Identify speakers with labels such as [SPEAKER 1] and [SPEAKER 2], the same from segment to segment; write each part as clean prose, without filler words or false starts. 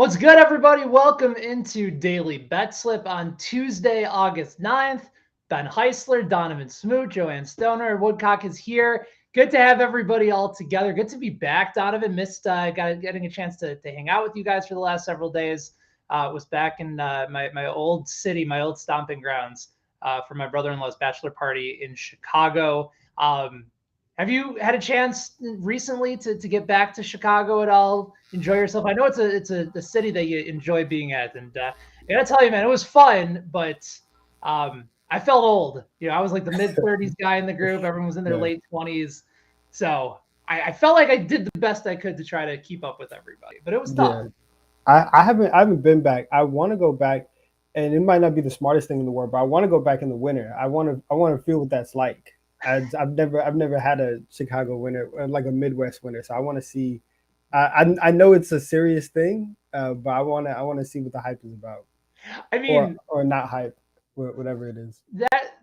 [SPEAKER 1] What's good, everybody? Welcome into Daily Betslip on Tuesday, August 9th. Ben Heisler, Donnavan Smoot, Joanne Stoner, Woodcock is here. Good to have everybody all together. Good to be back. Donovan missed getting a chance to hang out with you guys for the last several days. Was back in my old city, my old stomping grounds for my brother-in-law's bachelor party in Chicago. Have you had a chance recently to get back to Chicago at all? Enjoy yourself. I know it's a city that you enjoy being at, and I gotta tell you, man, it was fun, but I felt old. I was like the mid-30s guy in the group. Everyone was in their
[SPEAKER 2] Yeah,
[SPEAKER 1] late 20s, so I felt like I did the best I could to try to keep up with everybody, but it was tough.
[SPEAKER 2] yeah. I haven't been back. I want to go back, and it might not be the smartest thing in the world, but I want to go back in the winter. I want to feel what that's like. I've never had a Chicago winter, like a Midwest winter, so I want to see. I know it's a serious thing, but I want to see what the hype is about,
[SPEAKER 1] I
[SPEAKER 2] or
[SPEAKER 1] mean,
[SPEAKER 2] or not hype, whatever it is.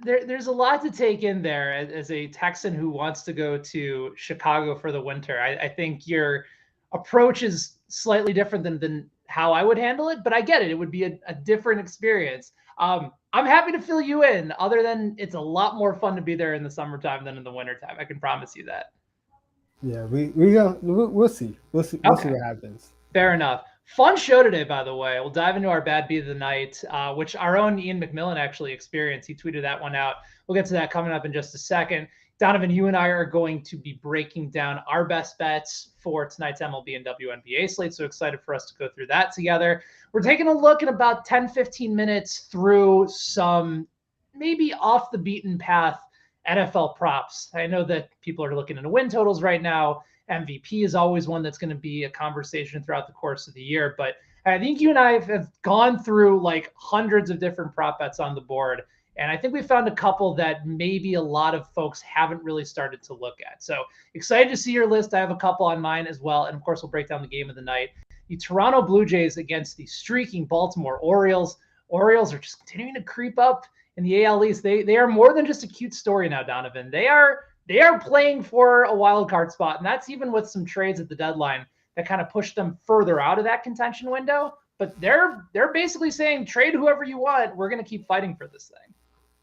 [SPEAKER 1] there's a lot to take in there as a Texan who wants to go to Chicago for the winter. I think your approach is slightly different than how I would handle it, but I get it. It would be a different experience. I'm happy to fill you in, other than it's a lot more fun to be there in the summertime than in the wintertime. I can promise you that.
[SPEAKER 2] Yeah, we'll see. We'll see
[SPEAKER 1] Okay.
[SPEAKER 2] what happens.
[SPEAKER 1] Fair enough. Fun show today, by the way. We'll dive into our bad beat of the night, which our own Ian McMillan actually experienced. He tweeted that one out. We'll get to that coming up in just a second. Donovan, you and I are going to be breaking down our best bets for tonight's MLB and WNBA slate. So excited for us to go through that together. We're taking a look in about 10, 15 minutes through some maybe off the beaten path NFL props. I know that people are looking into win totals right now. MVP is always one that's going to be a conversation throughout the course of the year. But I think you and I have gone through like hundreds of different prop bets on the board. And I think we found a couple that maybe a lot of folks haven't really started to look at. So excited to see your list. I have a couple on mine as well. And of course, we'll break down the game of the night. The Toronto Blue Jays against the streaking Baltimore Orioles. Orioles are just continuing to creep up in the AL East. They are more than just a cute story now, Donovan. They are playing for a wild card spot, and that's even with some trades at the deadline that kind of pushed them further out of that contention window. But they're basically saying trade whoever you want. We're going to keep fighting for this thing.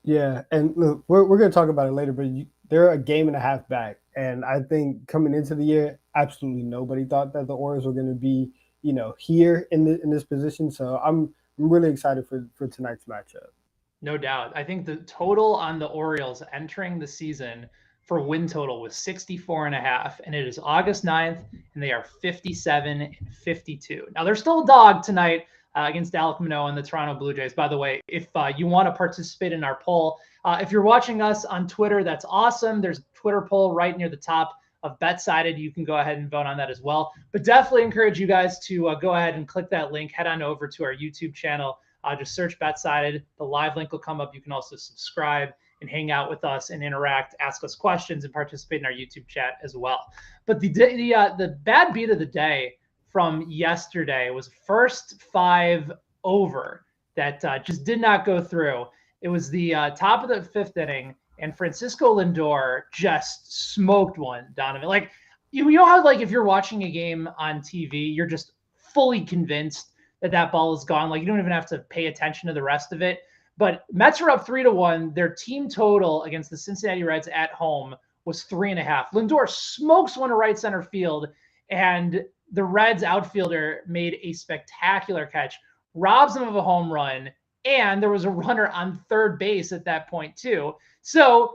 [SPEAKER 2] Yeah, and look, we're going to talk about it later, but they're a game and a half back, and I think coming into the year, absolutely nobody thought that the Orioles were going to be, here in this position. So I'm really excited for tonight's matchup.
[SPEAKER 1] No doubt. I think the total on the Orioles entering the season for win total was 64 and a half, and it is August 9th, and they are 57 and 52. Now, they're still a dog tonight against Alek Manoah and the Toronto Blue Jays. By the way, if you want to participate in our poll, if you're watching us on Twitter, that's awesome. There's a Twitter poll right near the top of BetSided. You can go ahead and vote on that as well. But definitely encourage you guys to go ahead and click that link, head on over to our YouTube channel. Just search BetSided. The live link will come up. You can also subscribe and hang out with us and interact, ask us questions, and participate in our YouTube chat as well. But the bad beat of the day from yesterday was first five over that just did not go through. It was the top of the fifth inning, and Francisco Lindor just smoked one, Donovan. Like, you know how, like, if you're watching a game on TV, you're just fully convinced that ball is gone. Like, you don't even have to pay attention to the rest of it. But Mets are up 3-1. Their team total against the Cincinnati Reds at home was 3.5. Lindor smokes one to right center field, and the Reds outfielder made a spectacular catch, robs him of a home run, and there was a runner on third base at that point too. So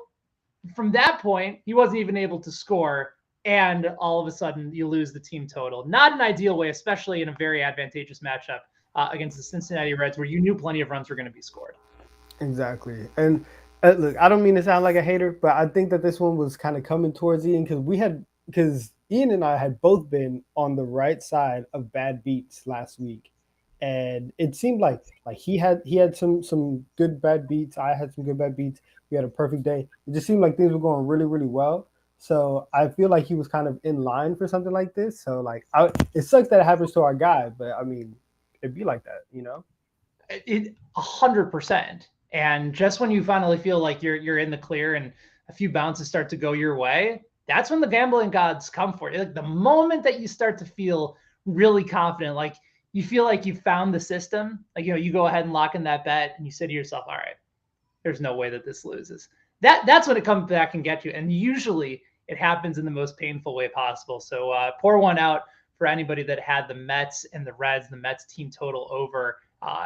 [SPEAKER 1] from that point, he wasn't even able to score. And all of a sudden, you lose the team total. Not an ideal way, especially in a very advantageous matchup against the Cincinnati Reds, where you knew plenty of runs were going to be scored.
[SPEAKER 2] Exactly. And look, I don't mean to sound like a hater, but I think that this one was kind of coming towards Ian because Ian and I had both been on the right side of bad beats last week, and it seemed like he had some good bad beats. I had some good bad beats. We had a perfect day. It just seemed like things were going really really well. So I feel like he was kind of in line for something like this. So it sucks that it happens to our guy, but I mean, it'd be like that, you know?
[SPEAKER 1] 100%. And just when you finally feel like you're in the clear and a few bounces start to go your way, that's when the gambling gods come for you. Like, the moment that you start to feel really confident, like you feel like you found the system. Like, you go ahead and lock in that bet and you say to yourself, all right, there's no way that this loses. That's when it comes back and get you. And usually it happens in the most painful way possible. So pour one out for anybody that had the Mets and the Reds, the Mets team total over,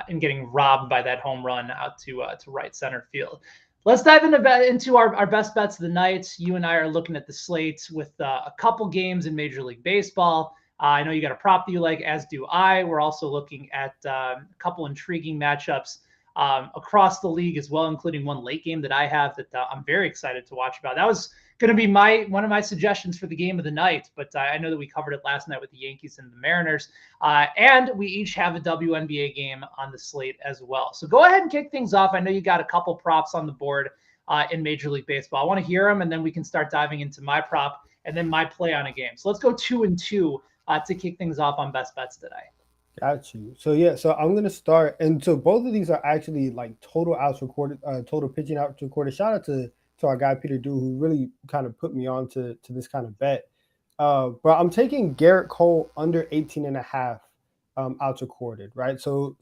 [SPEAKER 1] and getting robbed by that home run out to right center field. Let's dive into our best bets of the night. You and I are looking at the slates with a couple games in Major League Baseball. I know you got a prop that you like, as do I. We're also looking at a couple intriguing matchups across the league as well, including one late game that I have that I'm very excited to watch about. That was going to be one of my suggestions for the game of the night, but I know that we covered it last night with the Yankees and the Mariners, and we each have a WNBA game on the slate as well. So go ahead and kick things off. I know you got a couple props on the board in Major League Baseball. I want to hear them, and then we can start diving into my prop and then my play on a game. So let's go 2-2 to kick things off on best bets today.
[SPEAKER 2] Got you. So yeah, so I'm gonna start, and so both of these are actually like total outs recorded, total pitching outs recorded. Shout out to our guy Peter Dew, who really kind of put me on to this kind of bet. But I'm taking Garrett Cole under 18.5 outs recorded, right? So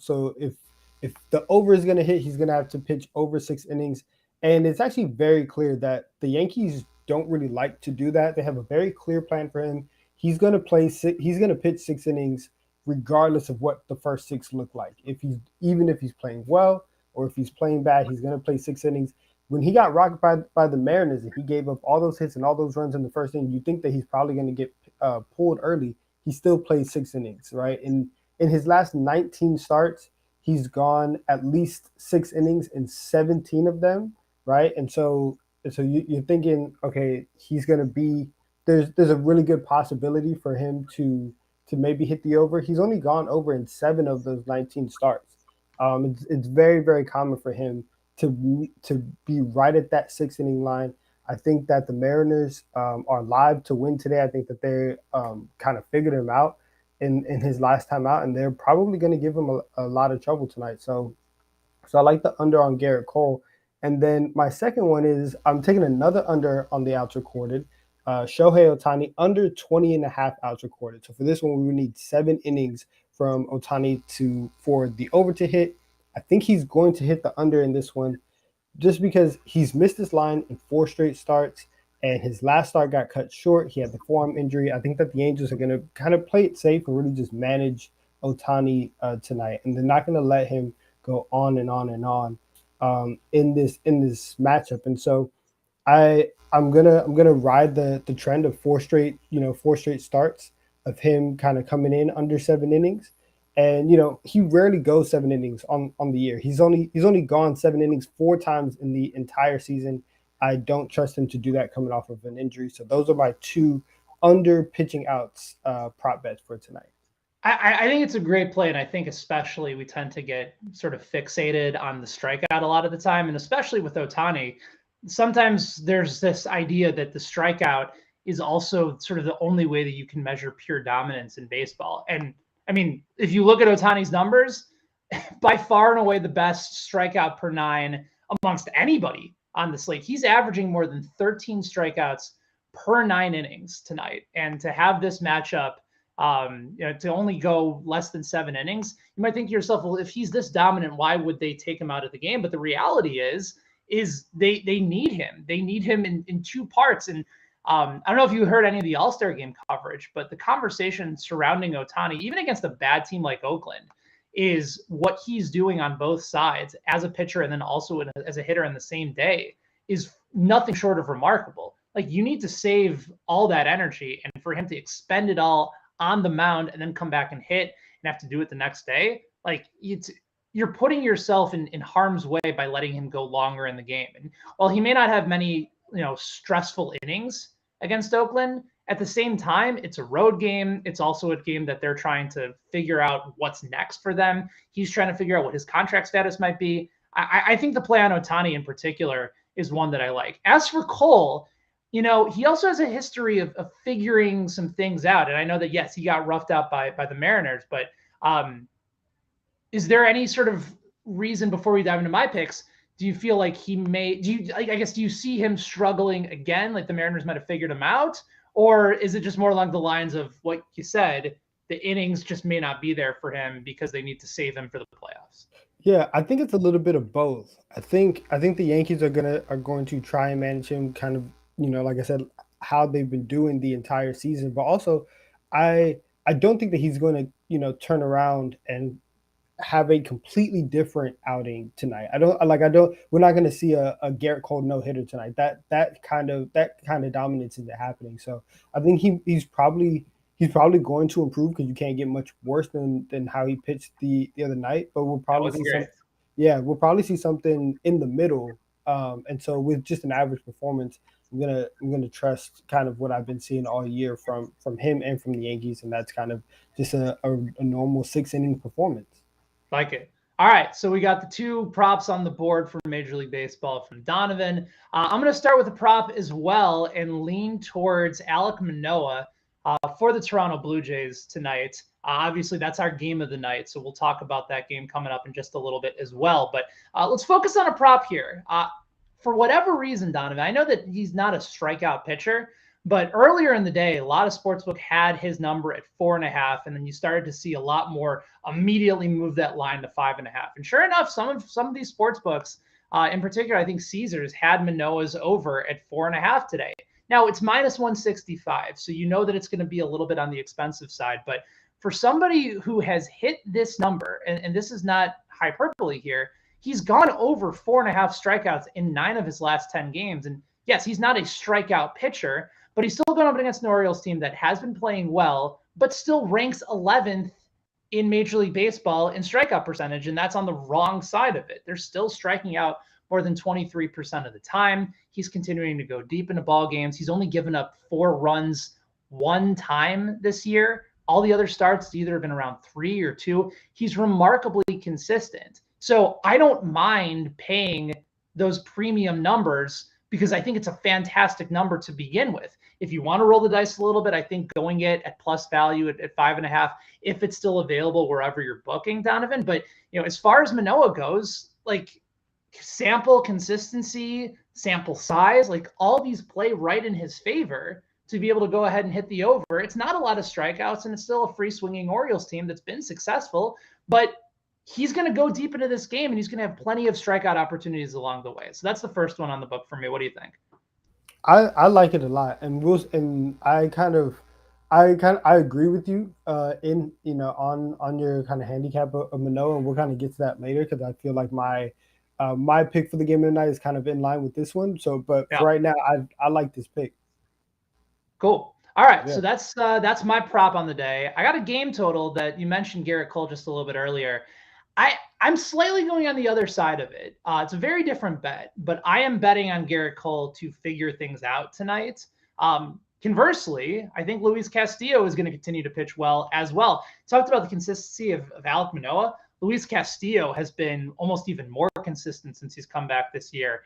[SPEAKER 2] if the over is gonna hit, he's gonna have to pitch over 6 innings, and it's actually very clear that the Yankees don't really like to do that. They have a very clear plan for him. He's gonna pitch 6 innings regardless of what the first 6 look like. Even if he's playing well or if he's playing bad, he's going to play 6 innings. When he got rocked by the Mariners and he gave up all those hits and all those runs in the first inning, you think that he's probably going to get pulled early. He still plays 6 innings, right? And in his last 19 starts, he's gone at least 6 innings in 17 of them, right? And so you're thinking, okay, he's going to be there's a really good possibility for him to maybe hit the over. He's only gone over in 7 of those 19 starts. It's very, very common for him to be right at that 6 inning line. I think that the Mariners are live to win today. I think that they kind of figured him out in his last time out, and they're probably going to give him a lot of trouble tonight. So I like the under on Garrett Cole. And then my second one is I'm taking another under on the outs recorded. Shohei Ohtani under 20.5 outs recorded. So for this one, we would need 7 innings from Ohtani for the over to hit. I think he's going to hit the under in this one just because he's missed this line in 4 straight starts, and his last start got cut short. He had the forearm injury. I think that the Angels are going to kind of play it safe and really just manage Ohtani tonight, and they're not going to let him go on and on and on in this matchup. And so I'm gonna ride the trend of 4 straight starts of him kind of coming in under 7 innings, and he rarely goes 7 innings on the year. He's only gone 7 innings 4 times in the entire season. I don't trust him to do that coming off of an injury. So those are my 2 under pitching outs prop bets for tonight.
[SPEAKER 1] I think it's a great play, and I think especially we tend to get sort of fixated on the strikeout a lot of the time, and especially with Ohtani. Sometimes there's this idea that the strikeout is also sort of the only way that you can measure pure dominance in baseball. And I mean, if you look at Ohtani's numbers, by far and away the best strikeout per 9 amongst anybody on the slate. He's averaging more than 13 strikeouts per 9 innings tonight. And to have this matchup, to only go less than 7 innings, you might think to yourself, well, if he's this dominant, why would they take him out of the game? But the reality is they need him. They need him in 2 parts. And I don't know if you heard any of the All-Star game coverage, but the conversation surrounding Ohtani, even against a bad team like Oakland, is what he's doing on both sides as a pitcher and then also as a hitter in the same day is nothing short of remarkable. Like, you need to save all that energy, and for him to expend it all on the mound and then come back and hit and have to do it the next day, like, you're putting yourself in harm's way by letting him go longer in the game. And while he may not have many, stressful innings against Oakland, at the same time, it's a road game. It's also a game that they're trying to figure out what's next for them. He's trying to figure out what his contract status might be. I think the play on Ohtani in particular is one that I like. As for Cole, he also has a history of figuring some things out. And I know that, yes, he got roughed out by the Mariners, but is there any sort of reason, before we dive into my picks, do you feel like do you see him struggling again? Like the Mariners might have figured him out? Or is it just more along the lines of what you said? the innings just may not be there for him because they need to save him for the playoffs.
[SPEAKER 2] Yeah, I think it's a little bit of both. I think the Yankees are going to try and manage him kind of, like I said, how they've been doing the entire season. But also I don't think that he's going to, turn around and have a completely different outing tonight. I don't we're not going to see a Garrett Cole no hitter tonight. That kind of dominance isn't happening. So I think he's probably going to improve because you can't get much worse than how he pitched the other night. But we'll
[SPEAKER 1] That
[SPEAKER 2] probably
[SPEAKER 1] wasn't
[SPEAKER 2] see
[SPEAKER 1] great.
[SPEAKER 2] we'll probably see something in the middle. And so with just an average performance, I'm gonna trust kind of what I've been seeing all year from him and from the Yankees, and that's kind of just a normal 6 inning performance.
[SPEAKER 1] Like it. All right, so we got the two props on the board for Major League Baseball from Donovan. I'm going to start with a prop as well and lean towards Alek Manoah for the Toronto Blue Jays tonight. Obviously, that's our game of the night, so we'll talk about that game coming up in just a little bit as well. But let's focus on a prop here. For whatever reason, Donovan, I know that he's not a strikeout pitcher, but earlier in the day, a lot of sportsbook had his number at 4.5, and then you started to see a lot more immediately move that line to 5.5. And sure enough, some of these sports books, in particular, I think Caesars had Manoah's over at 4.5 today. Now it's minus 165, so you know that it's going to be a little bit on the expensive side. But for somebody who has hit this number, and this is not hyperbole here, he's gone over 4.5 strikeouts in 9 of his last 10 games. And yes, he's not a strikeout pitcher, but he's still going up against an Orioles team that has been playing well, but still ranks 11th in Major League Baseball in strikeout percentage, and that's on the wrong side of it. They're still striking out more than 23% of the time. He's continuing to go deep into ball games. He's only given up 4 runs one time this year. All the other starts either have been around 3 or 2. He's remarkably consistent. So I don't mind paying those premium numbers because I think it's a fantastic number to begin with. If you want to roll the dice a little bit, I think going it at plus value at 5.5, if it's still available wherever you're booking, Donovan. But as far as Manoah goes, like sample consistency, sample size, like all these play right in his favor to be able to go ahead and hit the over. It's not a lot of strikeouts, and it's still a free swinging Orioles team that's been successful, but he's going to go deep into this game and he's going to have plenty of strikeout opportunities along the way. So that's the first one on the book for me. What do you think?
[SPEAKER 2] I like it a lot, and I agree with you in on your kind of handicap of Manoah, and we'll kind of get to that later because I feel like my pick for the game of the night is kind of in line with this one. So, but
[SPEAKER 1] Yeah.
[SPEAKER 2] for right now, I like this pick.
[SPEAKER 1] Cool. All right,
[SPEAKER 2] Yeah.
[SPEAKER 1] so that's my prop on the day. I got a game total that you mentioned Garrett Cole just a little bit earlier. I'm slightly going on the other side of it. It's a very different bet, but I am betting on Garrett Cole to figure things out tonight. Conversely, I think Luis Castillo is going to continue to pitch well as well. Talked about the consistency of Alek Manoah. Luis Castillo has been almost even more consistent since he's come back this year.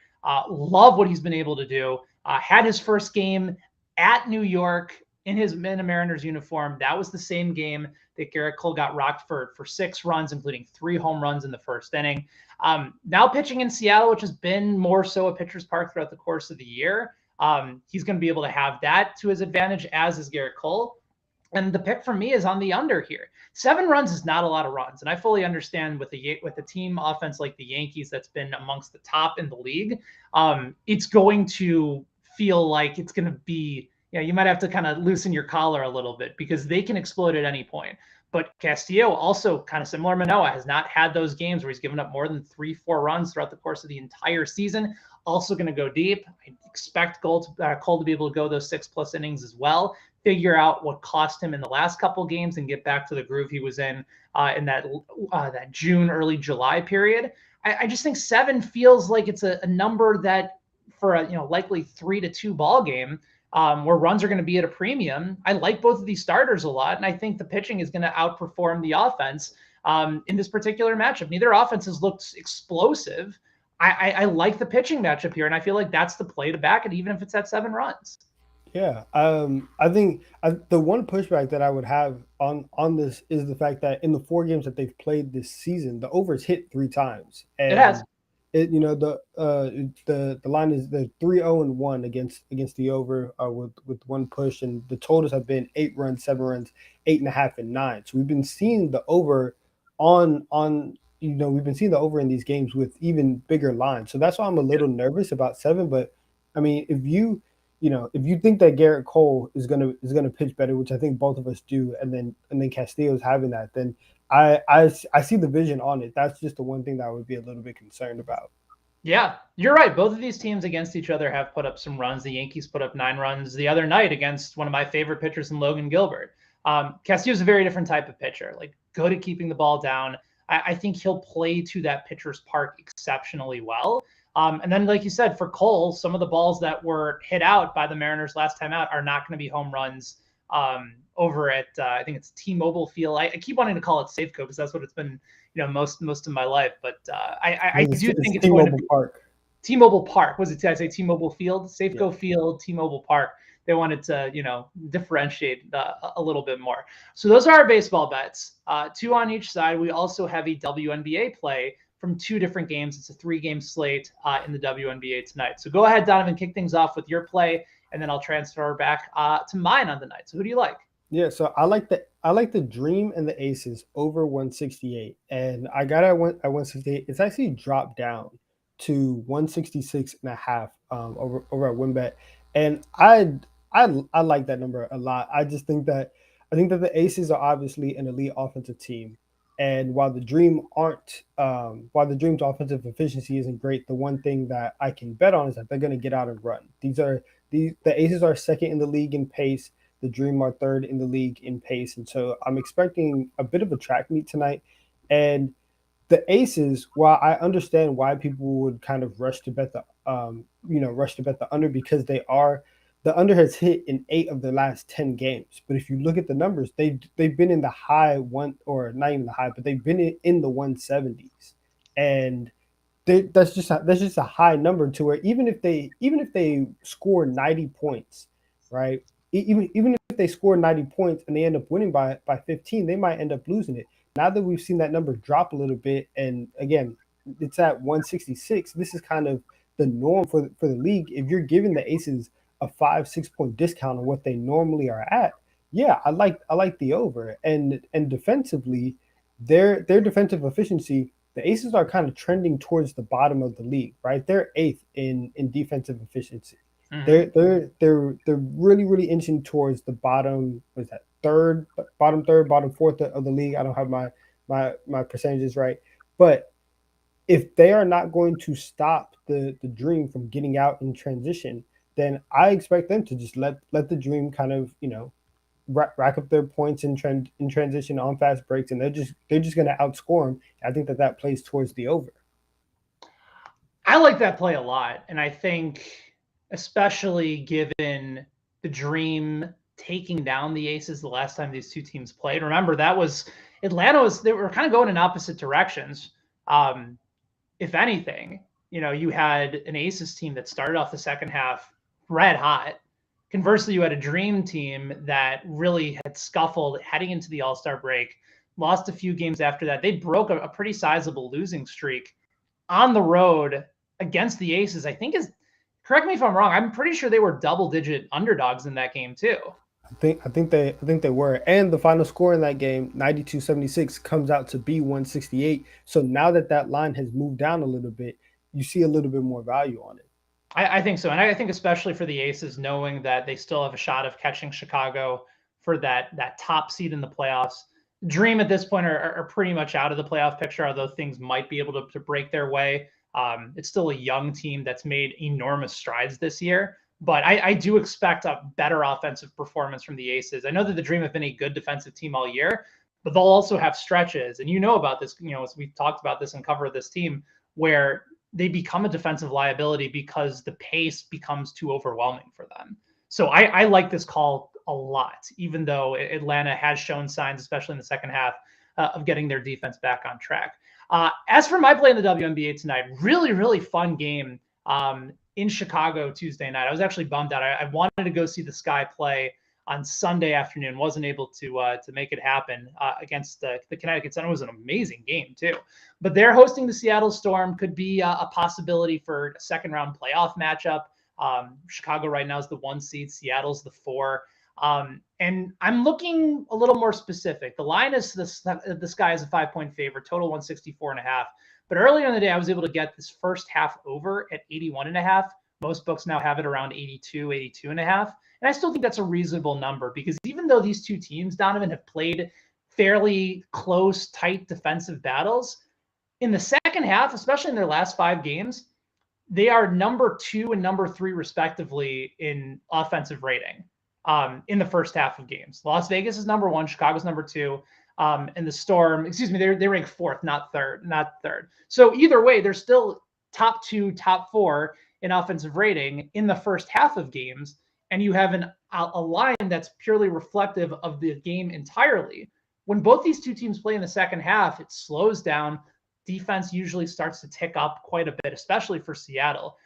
[SPEAKER 1] Love what he's been able to do. Had his first game at New York in a Mariners uniform. That was the same game that Garrett Cole got rocked for 6 runs, including 3 home runs in the first inning. Now pitching in Seattle, which has been more so a pitcher's park throughout the course of the year. He's going to be able to have that to his advantage, as is Garrett Cole. And the pick for me is on the under here. 7 runs is not a lot of runs, and I fully understand with a team offense like the Yankees that's been amongst the top in the league. It's going to feel like it's going to be, you might have to kind of loosen your collar a little bit because they can explode at any point. But Castillo, also kind of similar, Manoah has not had those games where he's given up more than 3-4 runs throughout the course of the entire season. Also going to go deep. I expect Cole to be able to go those 6+ innings as well. Figure out what cost him in the last couple games and get back to the groove he was in that June, early July period. I just think 7 feels like it's a number that for a likely 3-2 ball game where runs are going to be at a premium. I like both of these starters a lot, and I think the pitching is going to outperform the offense in this particular matchup. Neither offense has looked explosive. I like the pitching matchup here, and I feel like that's the play to back it, even if it's at 7 runs.
[SPEAKER 2] Yeah, I think the one pushback that I would have on this is the fact that in the 4 games that they've played this season, the overs hit 3 times,
[SPEAKER 1] It has.
[SPEAKER 2] The line is the 3-0-1 against the over with one push, and the totals have been 8 runs, 7 runs, 8.5, and 9. So we've been seeing the over on we've been seeing the over in these games with even bigger lines. So that's why I'm a little nervous about 7. But I mean, if you think that Garrett Cole is gonna pitch better, which I think both of us do, and then Castillo's having that, then I see the vision on it. That's just the one thing that I would be a little bit concerned about.
[SPEAKER 1] Yeah, you're right. Both of these teams against each other have put up some runs. The Yankees put up 9 runs the other night against one of my favorite pitchers in Logan Gilbert. Castillo's a very different type of pitcher, like good at keeping the ball down. I think he'll play to that pitcher's park exceptionally well. And then, like you said, for Cole, some of the balls that were hit out by the Mariners last time out are not going to be home runs over at, I think it's T-Mobile Field. I keep wanting to call it Safeco because that's what it's been most of my life. But I do think it's going to be
[SPEAKER 2] Park.
[SPEAKER 1] T-Mobile Park. Was it? Did I say T-Mobile Field? Safeco
[SPEAKER 2] Yeah.
[SPEAKER 1] Field, T-Mobile Park. They wanted to, differentiate a little bit more. So those are our baseball bets. 2 on each side. We also have a WNBA play from 2 different games. It's a 3-game slate in the WNBA tonight. So go ahead, Donovan, kick things off with your play, and then I'll transfer back to mine on the night. So who do you like?
[SPEAKER 2] Yeah, so I like the Dream and the Aces over 168, and I got it at 168. It's actually dropped down to 166 and a half over at WinBet, and I like that number a lot. I think that the Aces are obviously an elite offensive team, and while the Dream's offensive efficiency isn't great, the one thing that I can bet on is that they're going to get out and run. The Aces are second in the league in pace. The Dream are third in the league in pace. And so I'm expecting a bit of a track meet tonight. And the Aces, while I understand why people would kind of rush to bet the under, because the under has hit in 8 of the last 10 games. But if you look at the numbers, they've been in the high one, or not even the high, but they've been in the 170s. And that's just a high number to where even if they score 90 points, right? Even if they score 90 points and they end up winning by 15, they might end up losing it. Now that we've seen that number drop a little bit, and again, it's at 166, this is kind of the norm for the league. If you're giving the Aces a 5-6 point discount on what they normally are at, yeah, I like the over. And defensively, their defensive efficiency, the Aces are kind of trending towards the bottom of the league, right? They're 8th in defensive efficiency. Mm-hmm. They're really inching towards the bottom. What is that? Bottom third, bottom fourth of the league. I don't have my percentages right, but if they are not going to stop the Dream from getting out in transition, then I expect them to just let the Dream kind of rack up their points in transition on fast breaks, and they're just going to outscore them. I think that plays towards the over.
[SPEAKER 1] I like that play a lot, and I think especially given the Dream taking down the Aces the last time these 2 teams played. Remember, that was they were kind of going in opposite directions. If anything, you had an Aces team that started off the second half red hot. Conversely, you had a Dream team that really had scuffled heading into the All-Star break, lost a few games after that. They broke a pretty sizable losing streak on the road against the Aces. I think correct me if I'm wrong, I'm pretty sure they were double-digit underdogs in that game too.
[SPEAKER 2] I think they were. And the final score in that game, 92-76, comes out to be 168. So now that line has moved down a little bit, you see a little bit more value on it.
[SPEAKER 1] I think so. And I think especially for the Aces, knowing that they still have a shot of catching Chicago for that top seed in the playoffs. Dream at this point are pretty much out of the playoff picture, although things might be able to break their way. It's still a young team that's made enormous strides this year. But I do expect a better offensive performance from the Aces. I know that the Dream have been a good defensive team all year, but they'll also have stretches. And about this, as we've talked about this and covered this team, where they become a defensive liability because the pace becomes too overwhelming for them. So I like this call a lot, even though Atlanta has shown signs, especially in the second half, of getting their defense back on track. As for my play in the WNBA tonight, really fun game in Chicago Tuesday night. I was actually bummed out. I wanted to go see the Sky play on Sunday afternoon. Wasn't able to make it happen against the Connecticut Sun. It was an amazing game too. But they're hosting the Seattle Storm. Could be a possibility for a second round playoff matchup. Chicago right now is the 1 seed. Seattle's the 4. And I'm looking a little more specific. The line is the Sky is a 5-point favorite, total 164.5. But earlier in the day, I was able to get this first half over at 81.5. Most books now have it around 82, 82.5. And I still think that's a reasonable number because even though these two teams, Donovan, have played fairly close, tight defensive battles, in the second half, especially in their last 5 games, they are number 2 and number 3 respectively in offensive rating in the first half of games. Las Vegas is number 1, Chicago's number 2, and the Storm, they rank 4th, not third. So either way, they're still top 2, top 4 in offensive rating in the first half of games, and you have a line that's purely reflective of the game entirely. When both these two teams play in the second half, it slows down. Defense usually starts to tick up quite a bit, especially for Seattle,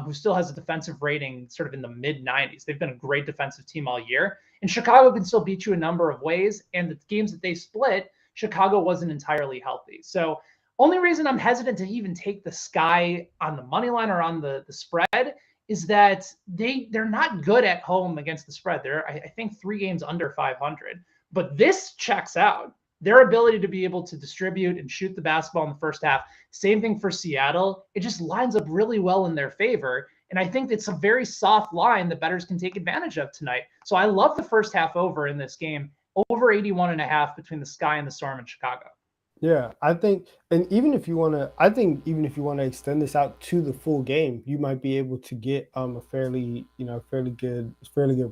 [SPEAKER 1] who still has a defensive rating sort of in the mid-90s. They've been a great defensive team all year. And Chicago can still beat you a number of ways. And the games that they split, Chicago wasn't entirely healthy. So only reason I'm hesitant to even take the Sky on the money line or on the spread is that they're not good at home against the spread. They're, I think, 3 games under 500. But this checks out. Their ability to be able to distribute and shoot the basketball in the first half. Same thing for Seattle. It just lines up really well in their favor. And I think it's a very soft line that bettors can take advantage of tonight. So I love the first half over in this game, over 81.5 between the Sky and the Storm in Chicago.
[SPEAKER 2] Yeah, I think, and even if you want to extend this out to the full game, you might be able to get a fairly good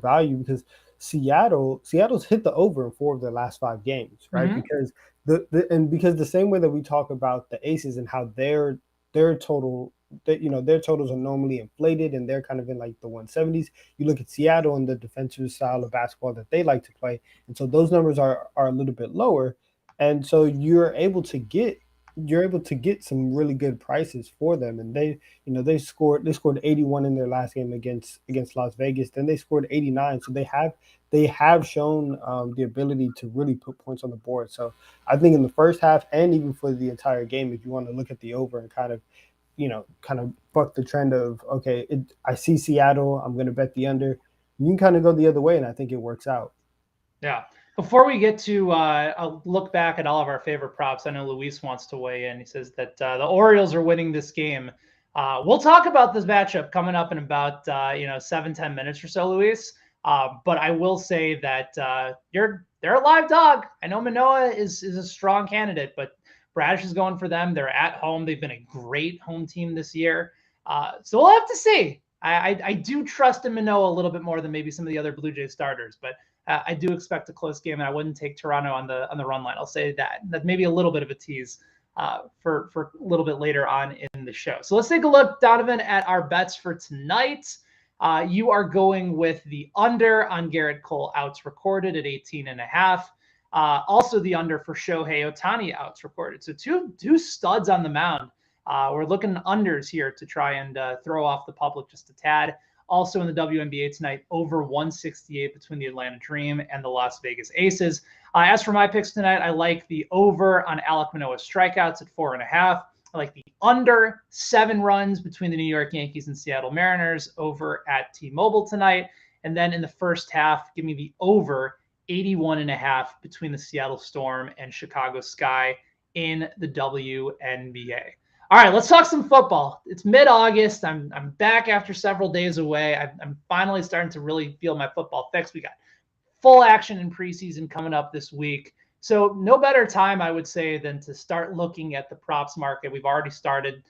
[SPEAKER 2] value because Seattle's hit the over in 4 of their last 5 games, right?
[SPEAKER 1] Mm-hmm.
[SPEAKER 2] Because because the same way that we talk about the Aces and how their total their totals are normally inflated and they're kind of in like the 170s. You look at Seattle and the defensive style of basketball that they like to play, and so those numbers are a little bit lower. And so you're able to get some really good prices for them. And they scored 81 in their last game against Las Vegas. Then they scored 89. So they have shown the ability to really put points on the board. So I think in the first half and even for the entire game, if you want to look at the over and kind of buck the trend of, okay, I see Seattle, I'm going to bet the under. You can kind of go the other way, and I think it works out.
[SPEAKER 1] Yeah. Before we get to a look back at all of our favorite props, I know Luis wants to weigh in. He says that the Orioles are winning this game. We'll talk about this matchup coming up in about 7-10 minutes or so, Luis. But I will say that they're a live dog. I know Manoah is a strong candidate, but Bradish is going for them. They're at home. They've been a great home team this year. So we'll have to see. I do trust in Manoah a little bit more than maybe some of the other Blue Jays starters, but I do expect a close game, and I wouldn't take Toronto on the run line. I'll say that. That's maybe a little bit of a tease for a little bit later on in the show. So let's take a look, Donovan, at our bets for tonight. You are going with the under on Garrett Cole outs recorded at 18.5. Also the under for Shohei Ohtani outs recorded. So two studs on the mound. We're looking unders here to try and throw off the public just a tad. Also in the WNBA tonight, over 168 between the Atlanta Dream and the Las Vegas Aces. As for my picks tonight, I like the over on Alek Manoah's strikeouts at 4.5. I like the under 7 runs between the New York Yankees and Seattle Mariners over at T-Mobile tonight. And then in the first half, give me the over 81.5 between the Seattle Storm and Chicago Sky in the WNBA. All right, let's talk some football. It's mid-August. I'm back after several days away. I'm finally starting to really feel my football fix. We got full action in preseason coming up this week. So no better time, I would say, than to start looking at the props market. We've already started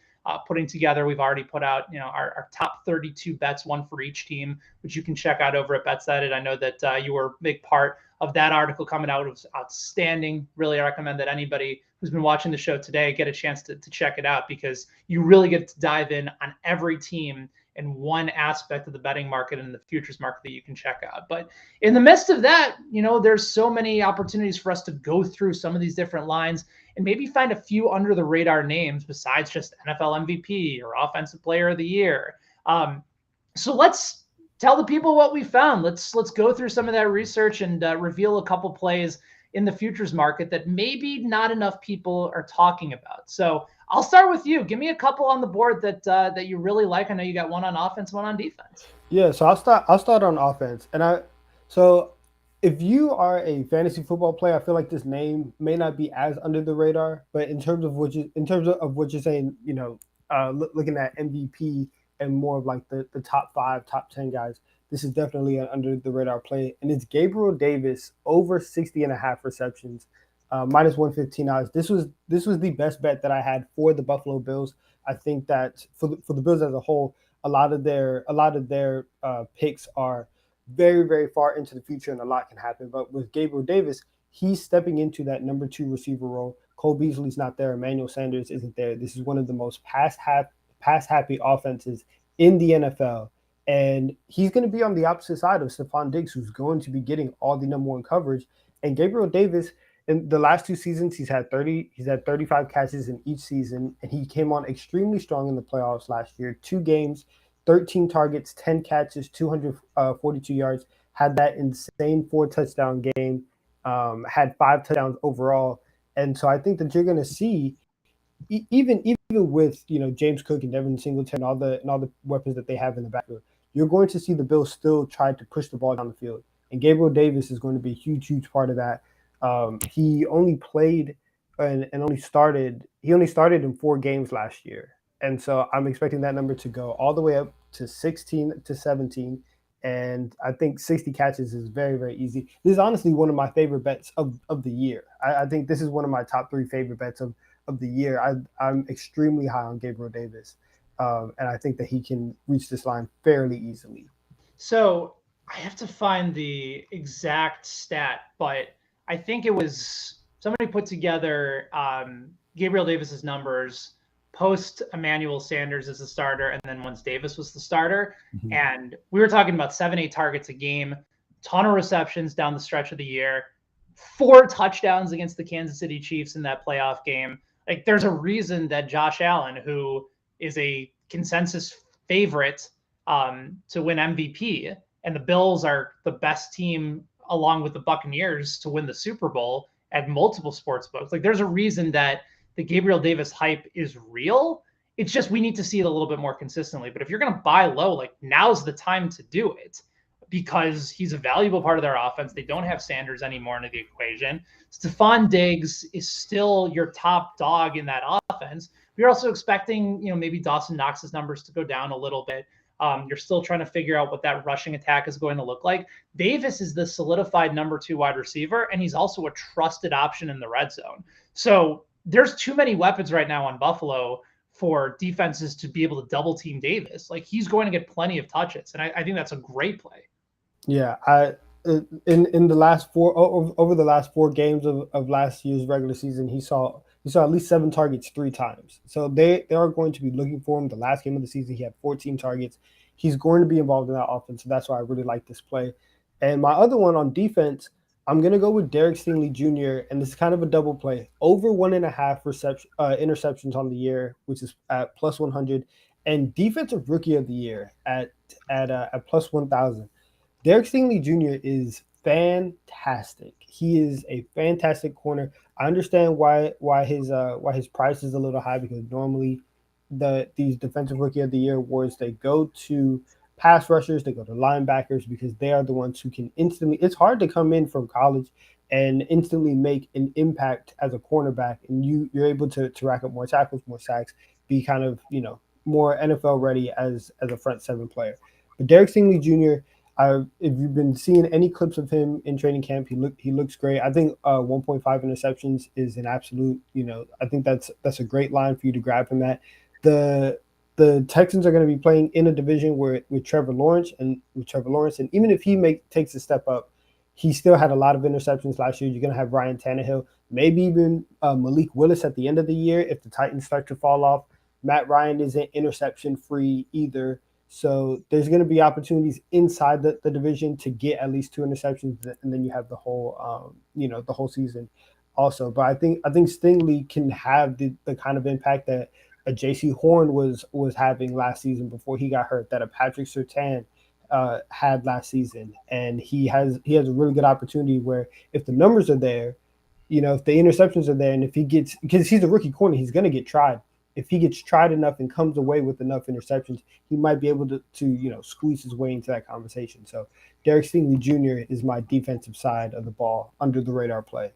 [SPEAKER 1] putting together. We've already put out, our top 32 bets, one for each team, which you can check out over at BetSided. I know that you were a big part of that article coming out. It was outstanding. Really recommend that anybody who's been watching the show today get a chance to check it out, because you really get to dive in on every team and one aspect of the betting market and the futures market that you can check out. But in the midst of that, there's so many opportunities for us to go through some of these different lines and maybe find a few under the radar names besides just NFL MVP or Offensive Player of the Year. So let's tell the people what we found. Let's go through some of that research and reveal a couple plays in the futures market that maybe not enough people are talking about. So I'll start with you. Give me a couple on the board that you really like. I know you got one on offense, one on defense.
[SPEAKER 2] Yeah, so I'll start on offense. So if you are a fantasy football player, I feel like this name may not be as under the radar, but in terms of what you're saying, looking at MVP and more of like the top 5, top 10 guys, this is definitely an under the radar play. And it's Gabriel Davis over 60 and a half receptions, minus 115 odds. This was the best bet that I had for the Buffalo Bills. I think that for the Bills as a whole, a lot of their picks are very, very far into the future, and a lot can happen. But with Gabriel Davis, he's stepping into that number 2 receiver role. Cole Beasley's not there. Emmanuel Sanders isn't there. This is one of the most pass happy offenses in the NFL. And he's going to be on the opposite side of Stephon Diggs, who's going to be getting all the number 1 coverage. And Gabriel Davis, in the last 2 seasons, he's had 35 catches in each season, and he came on extremely strong in the playoffs last year. 2 games, 13 targets, 10 catches, 242 yards. Had that insane 4 touchdown game. Had 5 touchdowns overall, and so I think that you're going to see, even with James Cook and Devin Singletary and all the weapons that they have in the backfield, you're going to see the Bills still try to push the ball down the field. And Gabriel Davis is going to be a huge part of that. He only played and only started. He only started in 4 games last year, and so I'm expecting that number to go all the way up to 16 to 17. And I think 60 catches is very, very easy. This is honestly one of my favorite bets of the year. I think this is one of my top 3 favorite bets of the year. I'm extremely high on Gabriel Davis, and I think that he can reach this line fairly easily.
[SPEAKER 1] So I have to find the exact stat, but I think it was somebody put together Gabriel Davis's numbers post Emmanuel Sanders as the starter, and then once Davis was the starter.
[SPEAKER 2] Mm-hmm.
[SPEAKER 1] And we were talking about 7-8 targets a game, ton of receptions down the stretch of the year, 4 touchdowns against the Kansas City Chiefs in that playoff game. Like, there's a reason that Josh Allen, who is a consensus favorite to win MVP, and the Bills are the best team along with the Buccaneers to win the Super Bowl at multiple sports books. Like, there's a reason that the Gabriel Davis hype is real. It's just we need to see it a little bit more consistently. But if you're going to buy low, like, now's the time to do it, because he's a valuable part of their offense. They don't have Sanders anymore into the equation. Stephon Diggs is still your top dog in that offense. We're also expecting, maybe Dawson Knox's numbers to go down a little bit. You're still trying to figure out what that rushing attack is going to look like. Davis is the solidified number 2 wide receiver, and he's also a trusted option in the red zone. So there's too many weapons right now on Buffalo for defenses to be able to double team Davis. Like, he's going to get plenty of touches, and I think that's a great play.
[SPEAKER 2] Yeah, in the last 4 over the last 4 games of last year's regular season, he saw at least 7 targets 3 times. So they are going to be looking for him. The last game of the season, he had 14 targets. He's going to be involved in that offense, so that's why I really like this play. And my other one on defense, I'm going to go with Derek Stingley Jr., and this is kind of a double play. Over 1.5 interceptions on the year, which is at plus 100, and defensive rookie of the year at plus 1,000. Derek Stingley Jr. is fantastic. He is a fantastic corner. I understand why his price is a little high, because normally these defensive rookie of the year awards, they go to pass rushers, they go to linebackers, because they are the ones who can instantly. It's hard to come in from college and instantly make an impact as a cornerback, and you're able to rack up more tackles, more sacks, be kind of more NFL ready as a front 7 player. But Derek Stingley Jr., if you've been seeing any clips of him in training camp, he looks great. I think 1.5 interceptions is an absolute, I think that's a great line for you to grab him at. The Texans are going to be playing in a division with Trevor Lawrence, and even if he takes a step up, he still had a lot of interceptions last year. You're going to have Ryan Tannehill, maybe even Malik Willis at the end of the year if the Titans start to fall off. Matt Ryan isn't interception free either. So there's going to be opportunities inside the division to get at least 2 interceptions, and then you have the whole season also. But I think Stingley can have the kind of impact that a J.C. Horn was having last season before he got hurt, that a Patrick Surtain had last season, and he has a really good opportunity where if the numbers are there, if the interceptions are there, and if he gets, because he's a rookie corner, he's going to get tried. If he gets tried enough and comes away with enough interceptions, he might be able to squeeze his way into that conversation. So Derek Stingley Jr. is my defensive side of the ball, under the radar play.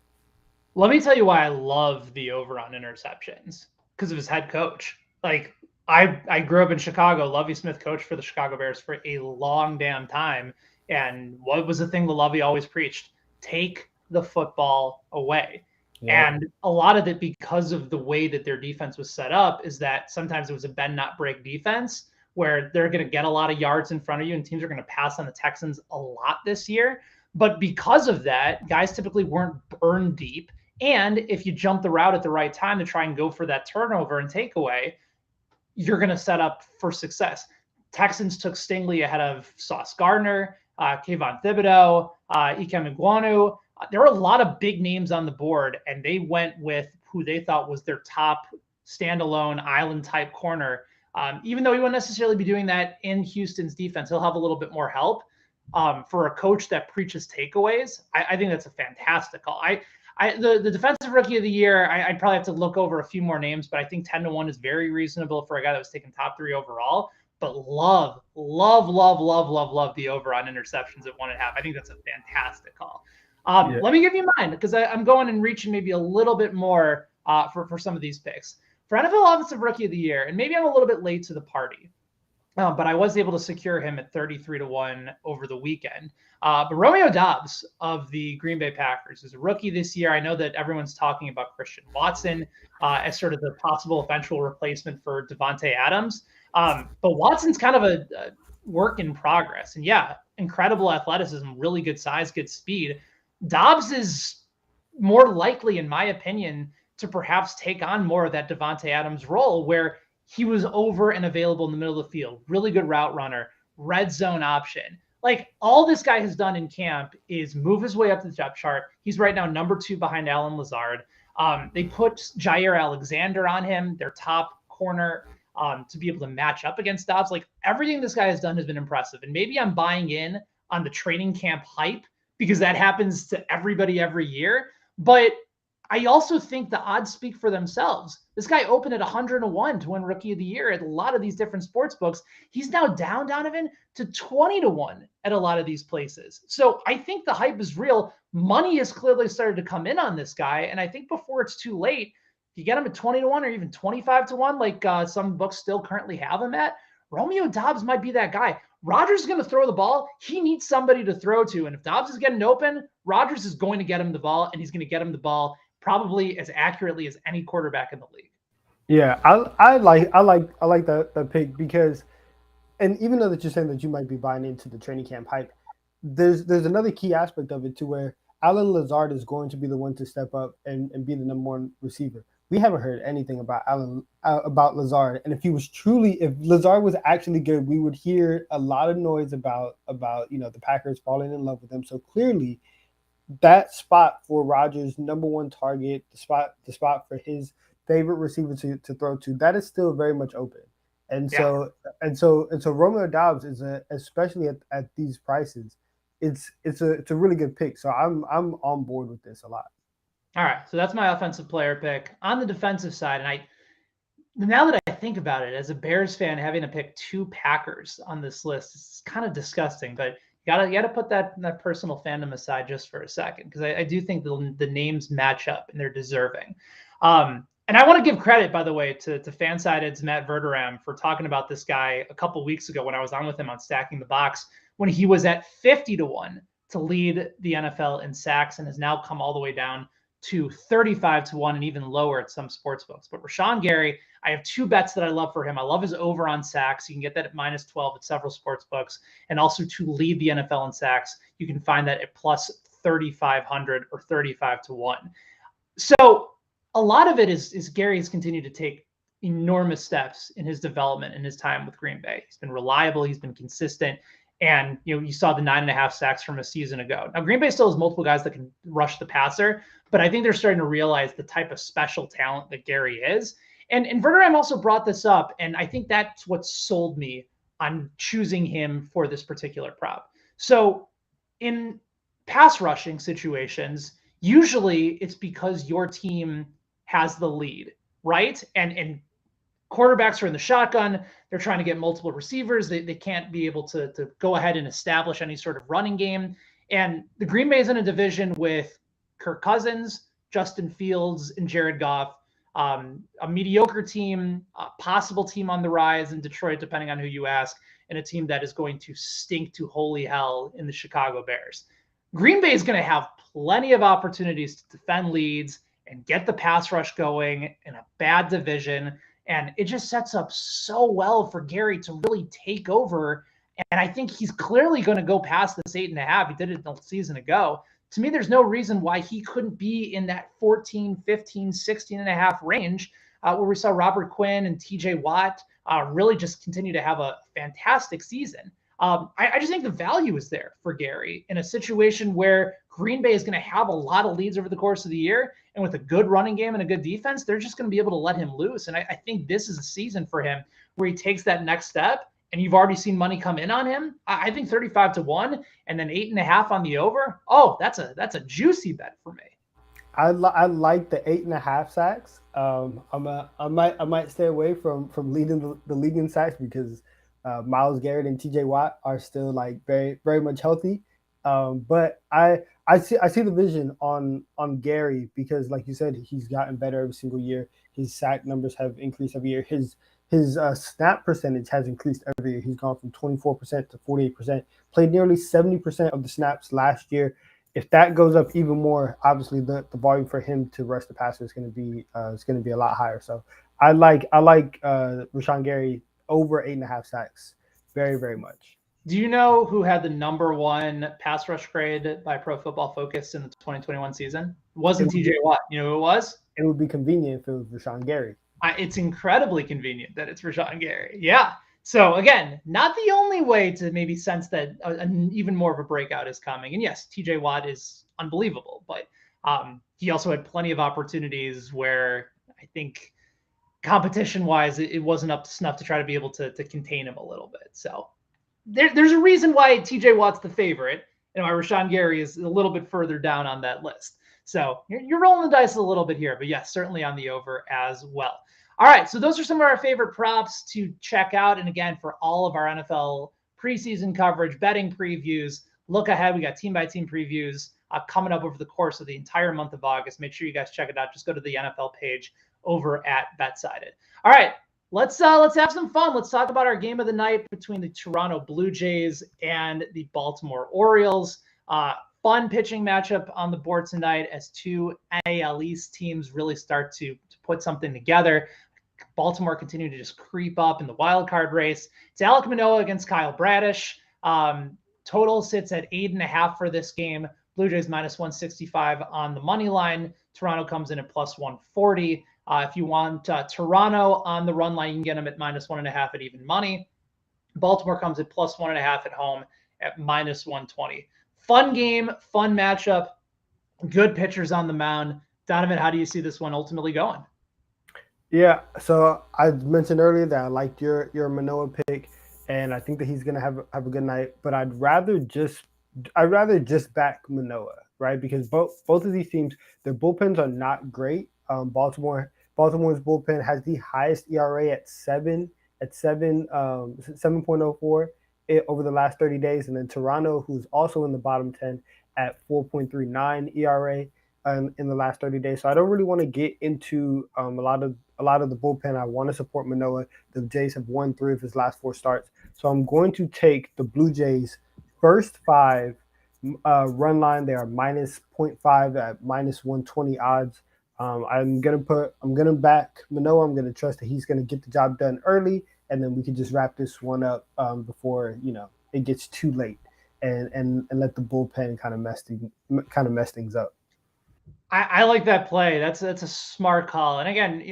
[SPEAKER 1] Let me tell you why I love the over on interceptions, because of his head coach. Like, I grew up in Chicago. Lovie Smith coached for the Chicago Bears for a long damn time. And what was the thing that Lovie always preached? Take the football away. Yeah. And a lot of it, because of the way that their defense was set up, is that sometimes it was a bend not break defense where they're going to get a lot of yards in front of you, and teams are going to pass on the Texans a lot this year. But because of that, guys typically weren't burned deep. And if you jump the route at the right time to try and go for that turnover and takeaway, you're going to set up for success. Texans took Stingley ahead of Sauce Gardner, Kayvon Thibodeau, Ikem Ekwonu. There were a lot of big names on the board, and they went with who they thought was their top standalone island-type corner. Even though he won't necessarily be doing that in Houston's defense, he'll have a little bit more help. For a coach that preaches takeaways, I think that's a fantastic call. The defensive rookie of the year, I'd probably have to look over a few more names, but I think 10-1 is very reasonable for a guy that was taken top 3 overall. But love the over on interceptions at 1.5. I think that's a fantastic call. Let me give you mine, because I'm going and reaching maybe a little bit more for some of these picks. For NFL Offensive Rookie of the Year, and maybe I'm a little bit late to the party, but I was able to secure him at 33-1 over the weekend. But Romeo Doubs of the Green Bay Packers is a rookie this year. I know that everyone's talking about Christian Watson as sort of the possible eventual replacement for Devontae Adams. But Watson's kind of a work in progress. And yeah, incredible athleticism, really good size, good speed. Doubs is more likely, in my opinion, to perhaps take on more of that Devontae Adams role, where he was over and available in the middle of the field, really good route runner, red zone option. Like, all this guy has done in camp is move his way up the depth chart. He's right now number 2 behind Allen Lazard. They put Jair Alexander on him, their top corner, to be able to match up against Doubs. Like, everything this guy has done has been impressive. And maybe I'm buying in on the training camp hype, because that happens to everybody every year. But I also think the odds speak for themselves. This guy opened at 101 to win Rookie of the Year at a lot of these different sports books. He's now down, Donovan, to 20-1 at a lot of these places. So I think the hype is real. Money has clearly started to come in on this guy. And I think before it's too late, if you get him at 20-1 or even 25-1, like some books still currently have him at, Romeo Doubs might be that guy. Rodgers is going to throw the ball. He needs somebody to throw to. And if Doubs is getting open, Rodgers is going to get him the ball, and he's going to get him the ball probably as accurately as any quarterback in the league.
[SPEAKER 2] Yeah, I like that pick, because, and even though that you're saying that you might be buying into the training camp hype, there's another key aspect of it, to where Allen Lazard is going to be the one to step up and be the number 1 receiver. We haven't heard anything about Lazard, and if Lazard was actually good, we would hear a lot of noise about the Packers falling in love with him. So clearly, that spot for Rodgers' number 1 target, the spot for his favorite receiver to throw to, that is still very much open. And so Romeo Doubs is especially at these prices, it's a really good pick. So I'm on board with this a lot.
[SPEAKER 1] All right, so that's my offensive player pick. On the defensive side, and now that I think about it, as a Bears fan, having to pick 2 Packers on this list is kind of disgusting. But you gotta put that personal fandom aside just for a second, because I do think the names match up and they're deserving. And I want to give credit, by the way, to FanSided's Matt Verderam for talking about this guy a couple weeks ago when I was on with him on Stacking the Box, when he was at 50-1 to lead the NFL in sacks, and has now come all the way down to 35-1 and even lower at some sports books. But Rashawn Gary, I have 2 bets that I love for him. I love his over on sacks. You can get that at -12 at several sports books, and also to lead the NFL in sacks, you can find that at plus 3,500 or 35-1. So a lot of it is Gary has continued to take enormous steps in his development in his time with Green Bay. He's been reliable. He's been consistent. And, you saw the 9.5 sacks from a season ago. Now, Green Bay still has multiple guys that can rush the passer, but I think they're starting to realize the type of special talent that Gary is. And Verderam also brought this up, and I think that's what sold me on choosing him for this particular prop. So in pass rushing situations, usually it's because your team has the lead, right? And quarterbacks are in the shotgun. They're trying to get multiple receivers. They can't be able to go ahead and establish any sort of running game. And the Green Bay is in a division with Kirk Cousins, Justin Fields, and Jared Goff. A mediocre team, a possible team on the rise in Detroit, depending on who you ask, and a team that is going to stink to holy hell in the Chicago Bears. Green Bay is going to have plenty of opportunities to defend leads and get the pass rush going in a bad division. And it just sets up so well for Gary to really take over. And I think he's clearly going to go past this 8.5. He did it a season ago. To me, there's no reason why he couldn't be in that 14, 15, 16.5 range where we saw Robert Quinn and TJ Watt really just continue to have a fantastic season. I just think the value is there for Gary in a situation where Green Bay is going to have a lot of leads over the course of the year. And with a good running game and a good defense, they're just going to be able to let him loose. And I think this is a season for him where he takes that next step. And you've already seen money come in on him. I think 35-1 and then 8.5 on the over. Oh, that's a juicy bet for me.
[SPEAKER 2] I like the 8.5 sacks. I might stay away from leading the league in sacks because Myles Garrett and TJ Watt are still like very very much healthy. But I see the vision on Gary because, like you said, he's gotten better every single year. His sack numbers have increased every year. His snap percentage has increased every year. He's gone from 24% to 48%. Played nearly 70% of the snaps last year. If that goes up even more, obviously the volume for him to rush the passer is going to be a lot higher. So I like Rashawn Gary over 8.5 sacks very very much.
[SPEAKER 1] Do you know who had the #1 pass rush grade by Pro Football Focus in the 2021 season? It wasn't TJ Watt. You know who it was?
[SPEAKER 2] It would be convenient if it was Rashawn Gary.
[SPEAKER 1] It's incredibly convenient that it's Rashawn Gary. Yeah. So again, not the only way to maybe sense that even more of a breakout is coming. And yes, TJ Watt is unbelievable, but he also had plenty of opportunities where I think competition-wise, it wasn't up to snuff to try to be able to contain him a little bit. So there's a reason why TJ Watt's the favorite and why Rashawn Gary is a little bit further down on that list. So you're rolling the dice a little bit here, but yes, certainly on the over as well. All right, so those are some of our favorite props to check out. And again, for all of our NFL preseason coverage, betting previews, look ahead. We got team-by-team previews coming up over the course of the entire month of August. Make sure you guys check it out. Just go to the NFL page over at BetSided. All right, let's have some fun. Let's talk about our game of the night between the Toronto Blue Jays and the Baltimore Orioles. Fun pitching matchup on the board tonight as two AL East teams really start to put something together. Baltimore continue to just creep up in the wild card race. It's Alek Manoah against Kyle Bradish. Total sits at 8.5 for this game. Blue Jays -165 on the money line. Toronto comes in at +140. If you want Toronto on the run line, you can get them at -1.5 at even money. Baltimore comes at +1.5 at home at -120. Fun game, fun matchup, good pitchers on the mound. Donovan, how do you see this one ultimately going?
[SPEAKER 2] Yeah, so I mentioned earlier that I liked your Manoah pick, and I think that he's gonna have a good night. But I'd rather just back Manoah, right? Because both of these teams, their bullpens are not great. Baltimore's bullpen has the highest ERA at 7.04 over the last 30 days, and then Toronto, who's also in the bottom 10 at 4.39 ERA in the last 30 days. So I don't really want to get into a lot of the bullpen. I want to support Manoah. The Jays have won 3 of his last 4 starts, so I'm going to take the Blue Jays first 5 run line. They are -0.5 at -120 odds. I'm gonna back Manoah. I'm gonna trust that he's gonna get the job done early, and then we can just wrap this one up before it gets too late, and let the bullpen kind of mess things up.
[SPEAKER 1] I like that play. That's a smart call. And again,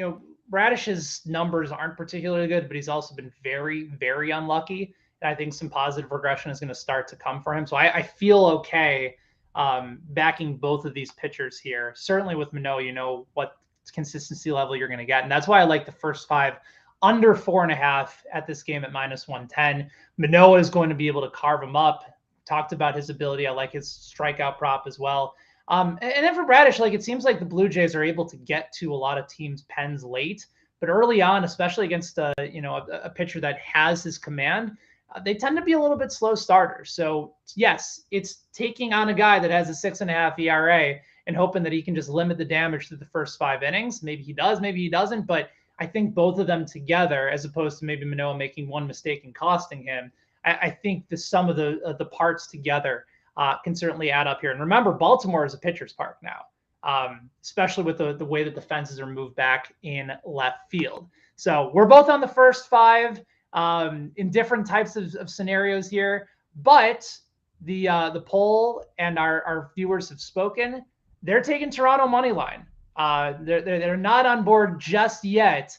[SPEAKER 1] Bradish's numbers aren't particularly good, but he's also been very, very unlucky. And I think some positive regression is going to start to come for him. So I feel okay backing both of these pitchers here. Certainly with Manoah, you know what consistency level you're going to get. And that's why I like the first 5 under 4.5 at this game at -110. Manoah is going to be able to carve him up. Talked about his ability. I like his strikeout prop as well. And then for Bradish, like it seems like the Blue Jays are able to get to a lot of teams' pens late, but early on, especially against a pitcher that has his command, they tend to be a little bit slow starters. So yes, it's taking on a guy that has a 6.5 ERA and hoping that he can just limit the damage through the first 5 innings. Maybe he does, maybe he doesn't, but I think both of them together, as opposed to maybe Manoah making one mistake and costing him, I think the sum of the parts together can certainly add up here. And remember, Baltimore is a pitcher's park now, especially with the way that the fences are moved back in left field. So we're both on the first 5 in different types of scenarios here, but the poll and our viewers have spoken. They're taking Toronto money line. They're not on board just yet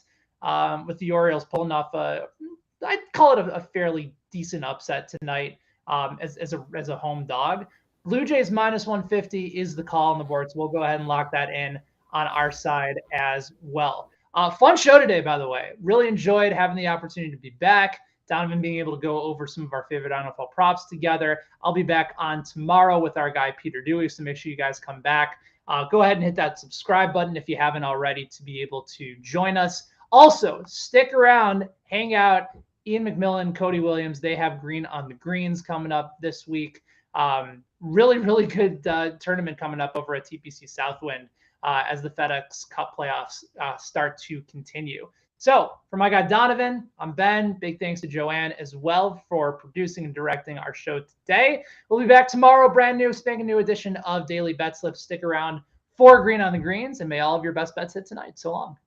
[SPEAKER 1] with the Orioles pulling off I'd call it a fairly decent upset tonight as a home dog. Blue Jays -150 is the call on the board, so we'll go ahead and lock that in on our side as well. Fun show today, by the way. Really enjoyed having the opportunity to be back. Donnavan being able to go over some of our favorite NFL props together. I'll be back on tomorrow with our guy Peter Dewey, so make sure you guys come back. Go ahead and hit that subscribe button if you haven't already to be able to join us. Also, stick around, hang out. Ian McMillan, Cody Williams, they have Green on the Greens coming up this week. Really, really good tournament coming up over at TPC Southwind as the FedEx Cup playoffs start to continue. So for my guy Donnavan, I'm Ben. Big thanks to Joanne as well for producing and directing our show today. We'll be back tomorrow, brand new, spanking new edition of Daily Betslip. Stick around for Green on the Greens, and may all of your best bets hit tonight. So long.